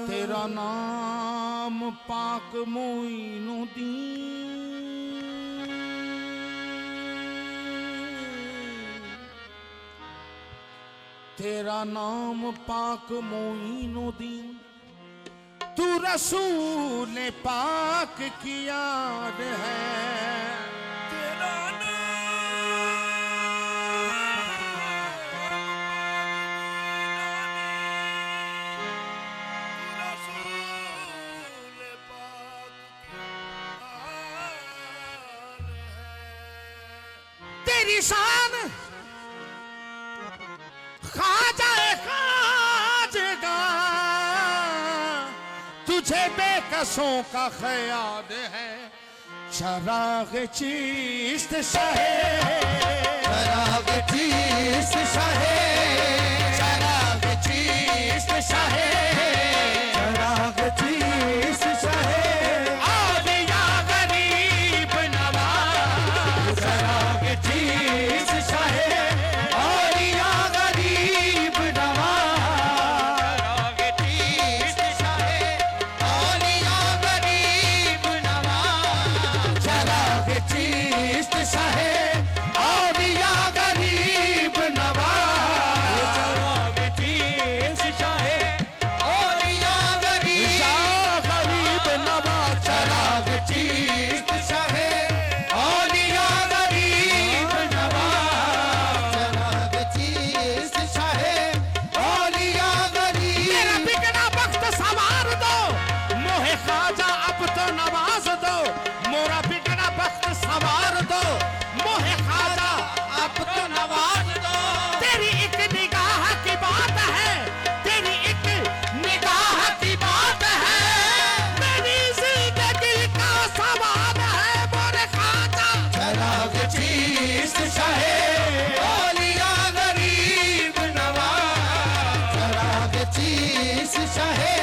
तेरा नाम पाक मोइनुद्दीन, तेरा नाम पाक मोइनुद्दीन, तू रसूल पाक की याद है। तेरा तेरी शान खाजाए खाजगा, तुझे बेकसों का ख्याल है। चराग चीस्त शाहे, चराग चीस्त शाहे, चराग चीस्त शाहे, चराग चीस्त शाहे, औलिया गरीब नवाज। चराग चीस्त शाहे, औलिया गरीब नवाज। चराग चीस्त शाहे, औलिया गरीब नवाज। चराग चीस्त शाहे, औलिया गरीब नवाज। चराग चीस्त शाहे, औलिया गरीब नवाज। चराग चीस्त शाहे, औलिया गरीब नवाज। चराग चीस्त शाहे, औलिया गरीब। मेरा बिगड़ा वक्त संवार दो, मोहे ख्वाजा अब तो नवाज दो। मोरा बिगड़ा वक्त संवार दो, मोहे ख्वाजा अब तो नवाज दो। तेरी एक निगाह की बात है, तेरी एक निगाह की बात है। मेरी जिंदगी का सवाल है मोरे ख्वाजा। चराग चीस्त शाहे, औलिया गरीब नवाज। चराग चीस्त शाहे,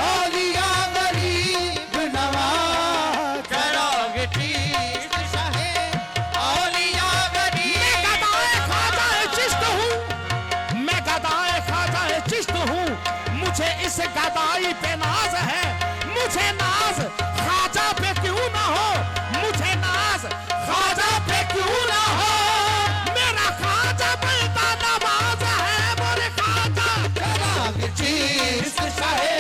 औलिया गरीब नवाज। चराग चीस्त शाहे, औलिया मैं गदाए ख्वाजा चिश्त हूँ, मैं गदाए ख्वाजा चिश्त हूँ। मुझे इस गदाई पे नाज है, मुझे नाज ख्वाजा पे क्यों ना हो, मुझे नाज ख्वाजा पे क्यों ना हो। मेरा ख्वाजा बनता नवाज है मोरे ख्वाजा। चराग चीस्त शाहे,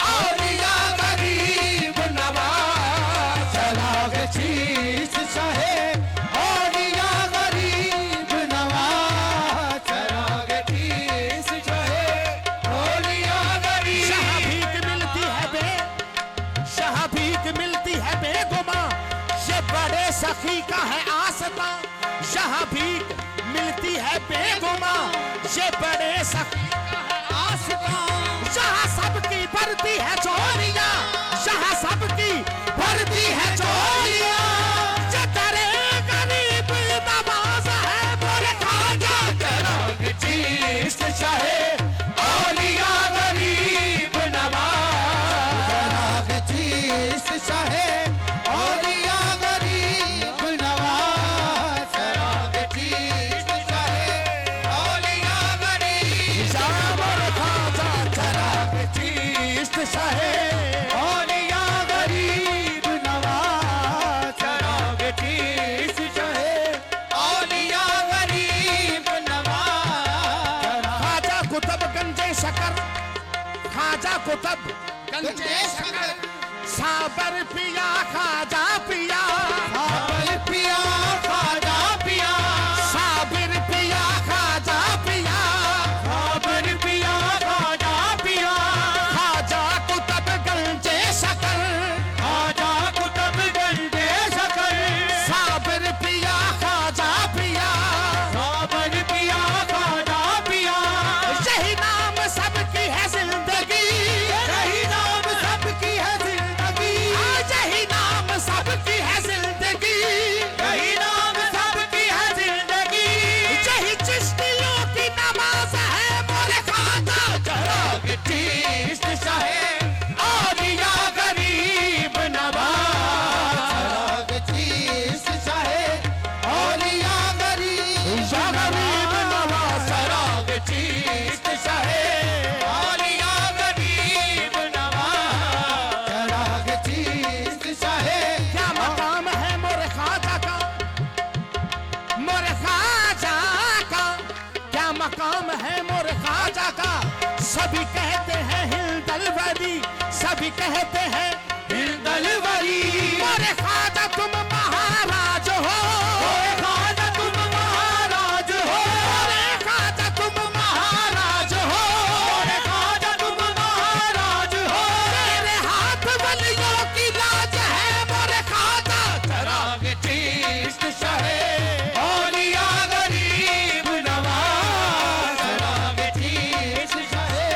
औलिया गरीब नवाज। चराग चीस्त शाहे, औलिया गरीब नवाज। चराग चीस्त शाहे, औलिया गरीब। शाह भीख मिलती है बे, शाह भीख मिलती है बेगुमा, ये बड़े सखी का है आस्था। शाह भीख मिलती है बेगुमा, ये बड़े सखी का है आस्था। शाह सबकी भरती है चोरियां, शाह सबकी भरती है चोरियां। ये तेरे गरीब नवाज है मोरे ख्वाजा। चराग चीस्त शाहे, औलिया गरीब नवाज। चराग चीस्त शाहे, औलिया गरीब नवाज। चराग चीस्त शाहे, औलिया गरीब। शाह मोरे ख्वाजा। चराग चीस्त शाहे, औलिया गरीब नवाज। चराग चीस्त शाहे, औलिया गरीब नवाज। ख्वाजा कुतुब गंजे शकर, ख्वाजा कुतुब गंजे शकर। साबर पिया ख्वाजा पिया, साबर पिया ख्वाजा पिया। साबिर पिया ख्वाजा पिया। साबर पिया ख्वाजा पिया। ख्वाजा कुतुब गंजे शकर, ख्वाजा कुतुब गंजे शकर। साबिर पिया ख्वाजा पिया। साबर पिया ख्वाजा पिया। यही नाम सबकी है जिंदगी, यही नाम सबकी है जिंदगी। यही नाम सबकी है जिंदगी। कभी कहते हैं हिंदल वली मोरे ख्वाजा तुम महाराज हो, ओए ख्वाजा तुम महाराज हो, मोरे ख्वाजा तुम महाराज हो, ओए ख्वाजा तुम महाराज हो। तेरे हाथ वलियों की लाज है मोरे ख्वाजा। चराग चिश्त शाहे औलिया गरीब नवाज, चराग चिश्त शाहे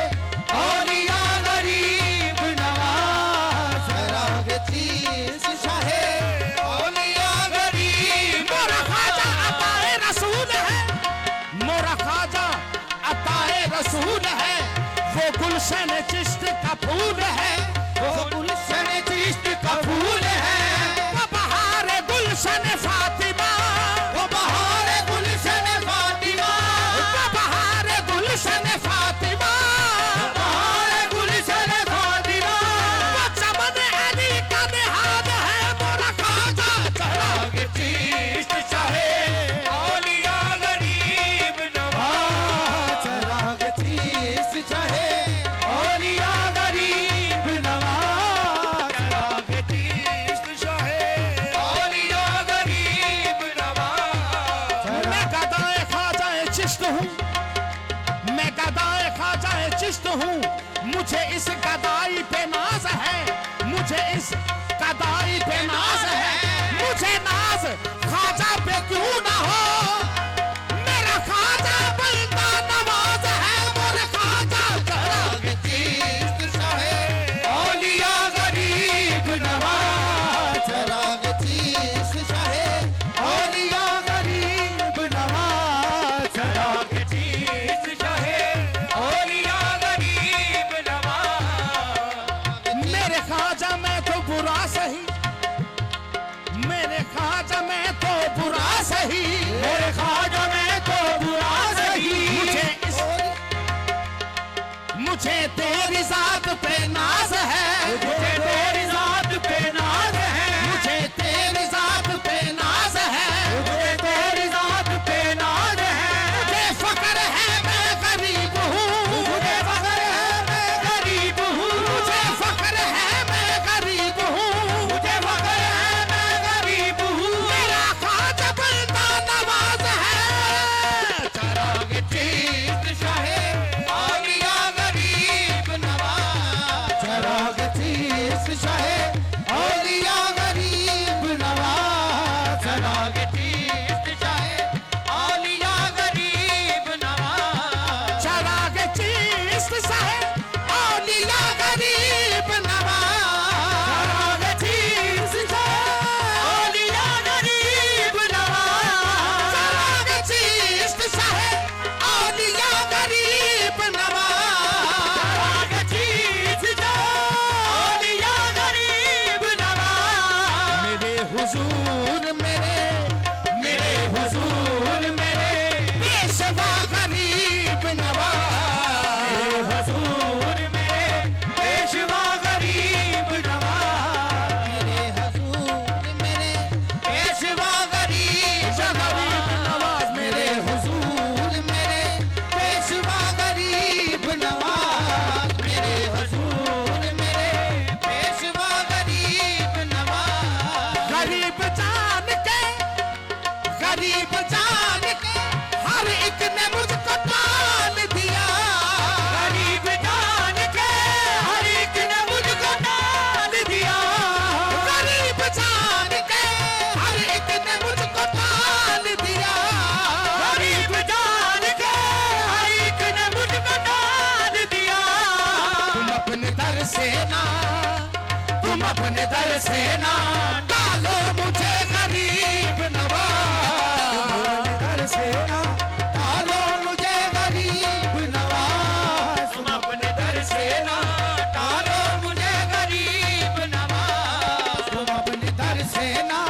औलिया गरीब नवाज, चराग चिश्त शाहे औलिया गरीब मोरा ख्वाजा अताए रसूल है, मोरा ख्वाजा अताए रसूल है, वो गुलशन चिश्त का फूल है, वो गुलशन चिश्त का फूल है, वो बहार गुलशन फातिमा, वो बहार गुलशन फातिमा, वो बहार गुलशन फातिमा, बहार गुलशन फातिमा। वो चमन अली का निहाद है मोरा ख्वाजा। चराग चिश्त शाहे औलिया गरीब नवाज, चराग चिश्त शाहे औलिया गरीब नवाज, चराग चिश्त शाहे औलिया गरीब नवाज। मैं गदाए ख्वाजाए चिश्त हूँ, मैं गदाए ख्वाजाए चिश्त हूँ, मुझे इस गदाई पे नाज है, मुझे इस गदाई पे नाज है, मुझे नाज ख्वाजा पे क्यों ना हो, मेरा ख्वाजा बंदा नवाज है मोरे ख्वाजा। चराग चिश्त शाहे औलिया गरीब नवाज, चराग चिश्त शाहे औलिया गरीब नवाज, चराग चिश्त शाहे औलिया गरीब नवाज। मेरे ख्वाजा मैं तो बुरा सही, मेरे ख्वाजा मैं तो बुरा सही, मेरे ख्वाजा में तो बुरा सही, मुझे तेरी जात पे नाज है, मुझे तेरी जात पे नाज है, मुझे तेरी जात पे नाज है, मुझे तेरी जात पे नाज है, मुझे फक्र है मैं गरीब हूँ, मुझे फख्र है मैं गरीब हूँ, मुझे फक्र है मैं गरीब हूँ, मुझे फख्र है मैं गरीब हूँ। मेरा ख्वाजा बंदा नवाज है। चराग चिश्त शाहे औलिया गरीब नवाज, चराग चिश्त शाहे औलिया गरीब नवाज, चराग चिश्त शाहे औलिया गरीब नवाज। चराग चिश्त साहे औलिया गरीब नवाज, चराग चिश्त शाहे औलिया गरीब नवाज, चराग चिश्त साहे औलिया गरीब नवाज, चराग चिश्त शाहे औलिया गरीब नवाज। मेरे हुजूर मेरे हुजूर मेरे पेशवा गरीब नवाज, मेरे हुजूर मेरे पेशवा गरीब नवाज, मेरे हुजूर मेरे पेशवा गरीब नवाज, मेरे हुजूर मेरे पेशवा गरीब नवाज, मेरे हुजूर मेरे पेशवा गरीब नवाज। गरीब जान के, गरीब जान के हर एक ने मुझको टाल दिया, गरीब जान के हर एक ने मुझको डाल दिया, गरीब जान के हर एक ने मुझको टाल दिया, गरीब जान के हर एक ने मुझको डाल दिया। तुम अपने दर से ना, तुम अपने दर से ना डालो मुझे गरीब नवाज, दर से ना डालो मुझे गरीब नवाज, तुम अपने दर से ना डालो मुझे गरीब नवाज, तुम अपने दर से ना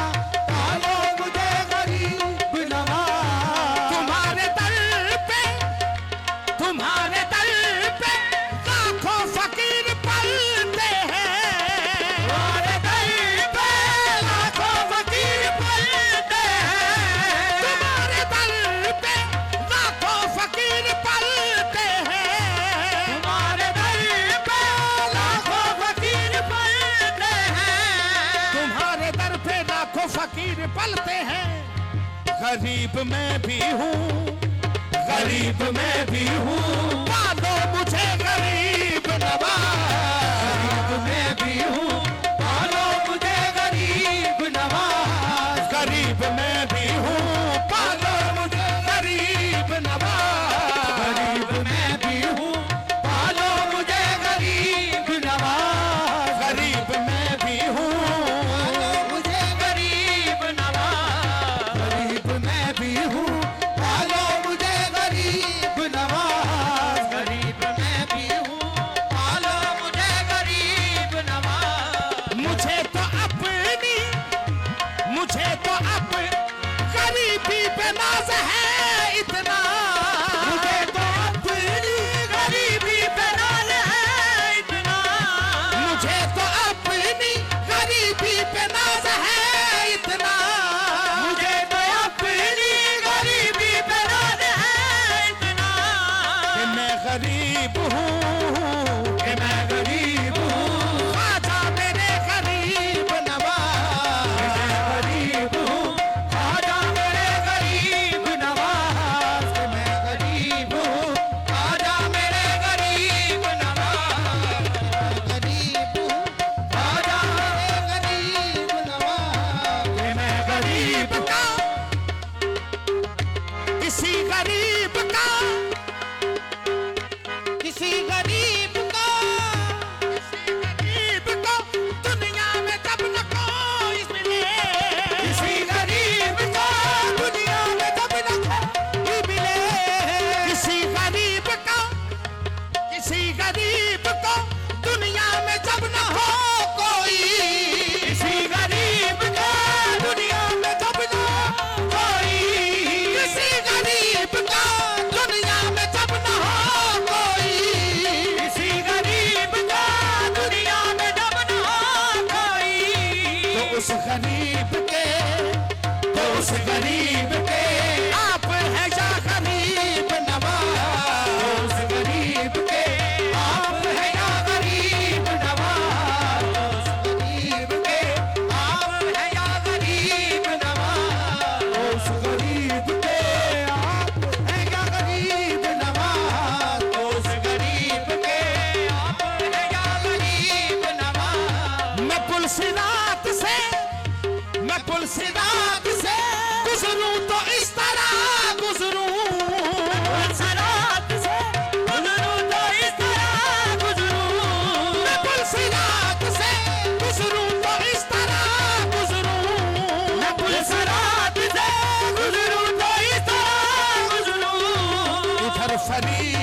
डालो मुझे गरीब नवाज। तुम्हारे दर पे, तुम्हारे दर पे लाखों फकीर पलते हैं, तुम्हारे दर पे लाखों फकीर पलते हैं, तुम्हारे दर पे लाखों फकीर पलते हैं, तुम्हारे दर पे लाखों फकीर पलते हैं। गरीब मैं भी हूँ, गरीब मैं भी हूँ, पालो मुझे गरीब नवाज। गरीब मैं भी हूँ, पालो मुझे गरीब नवाज। गरीब मैं भी हूँ, पालो मुझे गरीब नवाज। गरीब मैं भी हूँ, पालो मुझे गरीब नवाज। गरीब मैं भी हूँ, पालो मुझे गरीब नवाज। गरीब मैं भी हूँ, पालो मुझे गरीब नवाज। गरीब मैं भी हूँ, पालो मुझे गरीब नवाज। मुझे तो अपनी गरीबी पे नाज है इतना। मुझे तो अपनी गरीबी पे नाज है इतना। मुझे तो अपनी गरीबी पे नाज है इतना। मुझे तो अपनी गरीबी पे नाज है इतना। कि मैं गरीब हूँ, कि मैं गरीब हूँ, ख्वाजा मेरे गरीब नवाज। मैं गरीब हूँ, ख्वाजा मेरे गरीब नवाज। कि मैं गरीब हूँ, ख्वाजा मेरे गरीब नवाज। गरीब हूँ, ख्वाजा मेरे गरीब नवाज। कि मैं गरीब गरीब का किसी गरीब का किसी गरीब का गरीब को दुनिया में जब न कोई मिले। किसी गरीब का दुनिया में तब न कोई मिले। किसी गरीब को दुनिया में जब न हो कोई। किसी गरीब का दुनिया में तब न कोई। किसी गरीब का दुनिया में जब न हो कोई। किसी गरीब का दुनिया में तब न कोई। तो उस गरीब के आप है या गरीब नवाज। उस गरीब के आप है या गरीब नवाज। उस गरीब के आप है या गरीब नवाज। उस गरीब के आप है या गरीब नवाज। उस गरीब के आप है या गरीब नवाज। मैं पुलसिरात से गुजरूं तो इस तरह गुजरूं। पुलसिरात से गुजरूं तो इस तरह गुजरूं। मैं पुलसिरात से गुजरूं तो इस तरह गुजरूं। मैं पुलसिरात से गुजरूं तो इस तरह गुजरूं। इधर फरीद